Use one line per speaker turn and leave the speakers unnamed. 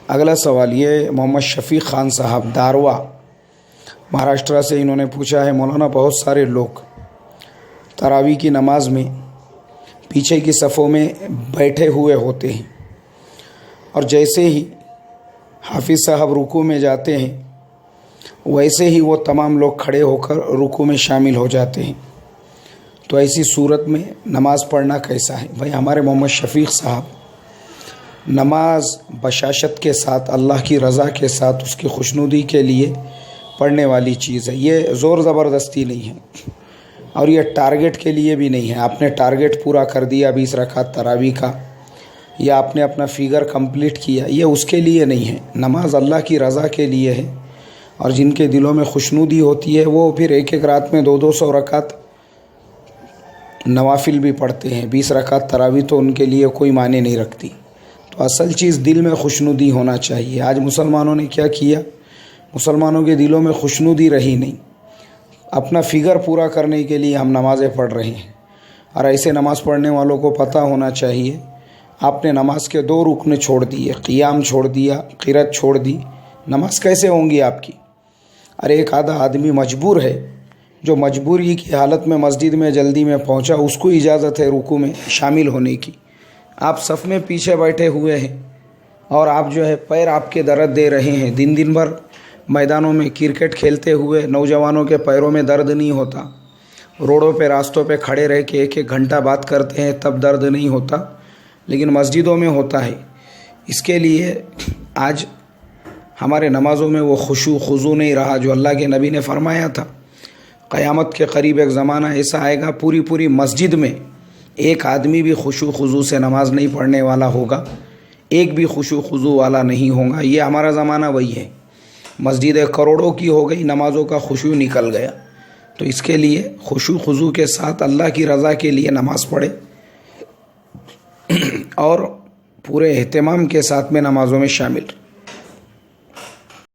اگلا سوال یہ محمد شفیق خان صاحب داروا مہاراشٹرا سے، انہوں نے پوچھا ہے مولانا بہت سارے لوگ تراویح کی نماز میں پیچھے کی صفوں میں بیٹھے ہوئے ہوتے ہیں اور جیسے ہی حافظ صاحب رکوع میں جاتے ہیں ویسے ہی وہ تمام لوگ کھڑے ہو کر رکوع میں شامل ہو جاتے ہیں، تو ایسی صورت میں نماز پڑھنا کیسا ہے؟ بھائی ہمارے محمد شفیق صاحب، نماز بشاشت کے ساتھ، اللہ کی رضا کے ساتھ، اس کی خوشنودی کے لیے پڑھنے والی چیز ہے، یہ زور زبردستی نہیں ہے اور یہ ٹارگٹ کے لیے بھی نہیں ہے۔ آپ نے ٹارگٹ پورا کر دیا 20 رکعت تراویح کا، یا آپ نے اپنا فگر کمپلیٹ کیا، یہ اس کے لیے نہیں ہے۔ نماز اللہ کی رضا کے لیے ہے، اور جن کے دلوں میں خوشنودی ہوتی ہے وہ پھر ایک ایک رات میں 200 رکعت نوافل بھی پڑھتے ہیں۔ 20 رکعت تراویح تو ان کے لیے کوئی معنی نہیں رکھتی۔ تو اصل چیز دل میں خوشنودی ہونا چاہیے۔ آج مسلمانوں نے کیا کیا؟ مسلمانوں کے دلوں میں خوشنودی رہی نہیں، اپنا فگر پورا کرنے کے لیے ہم نمازیں پڑھ رہے ہیں۔ اور ایسے نماز پڑھنے والوں کو پتہ ہونا چاہیے آپ نے نماز کے 2 رکن چھوڑ دیے، قیام چھوڑ دیا، قرات چھوڑ دی، نماز کیسے ہوں گی آپ کی؟ اور ایک آدھا آدمی مجبور ہے، جو مجبوری کی حالت میں مسجد میں جلدی میں پہنچا، اس کو اجازت ہے رکوع میں شامل ہونے کی۔ آپ صف میں پیچھے بیٹھے ہوئے ہیں اور آپ جو ہے پیر آپ کے درد دے رہے ہیں۔ دن بھر میدانوں میں کرکٹ کھیلتے ہوئے نوجوانوں کے پیروں میں درد نہیں ہوتا، روڈوں پہ راستوں پہ کھڑے رہ کے 1 گھنٹہ بات کرتے ہیں تب درد نہیں ہوتا، لیکن مسجدوں میں ہوتا ہے۔ اس کے لیے آج ہمارے نمازوں میں وہ خشوع خضوع نہیں رہا جو اللہ کے نبی نے فرمایا تھا۔ قیامت کے قریب ایک زمانہ ایسا آئے گا، پوری مسجد میں ایک آدمی بھی خشوع خضوع سے نماز نہیں پڑھنے والا ہوگا، ایک بھی خشوع خضوع والا نہیں ہوگا۔ یہ ہمارا زمانہ وہی ہے، مسجدیں کروڑوں کی ہو گئی، نمازوں کا خشوع نکل گیا۔ تو اس کے لیے خشوع خضوع کے ساتھ اللہ کی رضا کے لیے نماز پڑھے اور پورے اہتمام کے ساتھ میں نمازوں میں شامل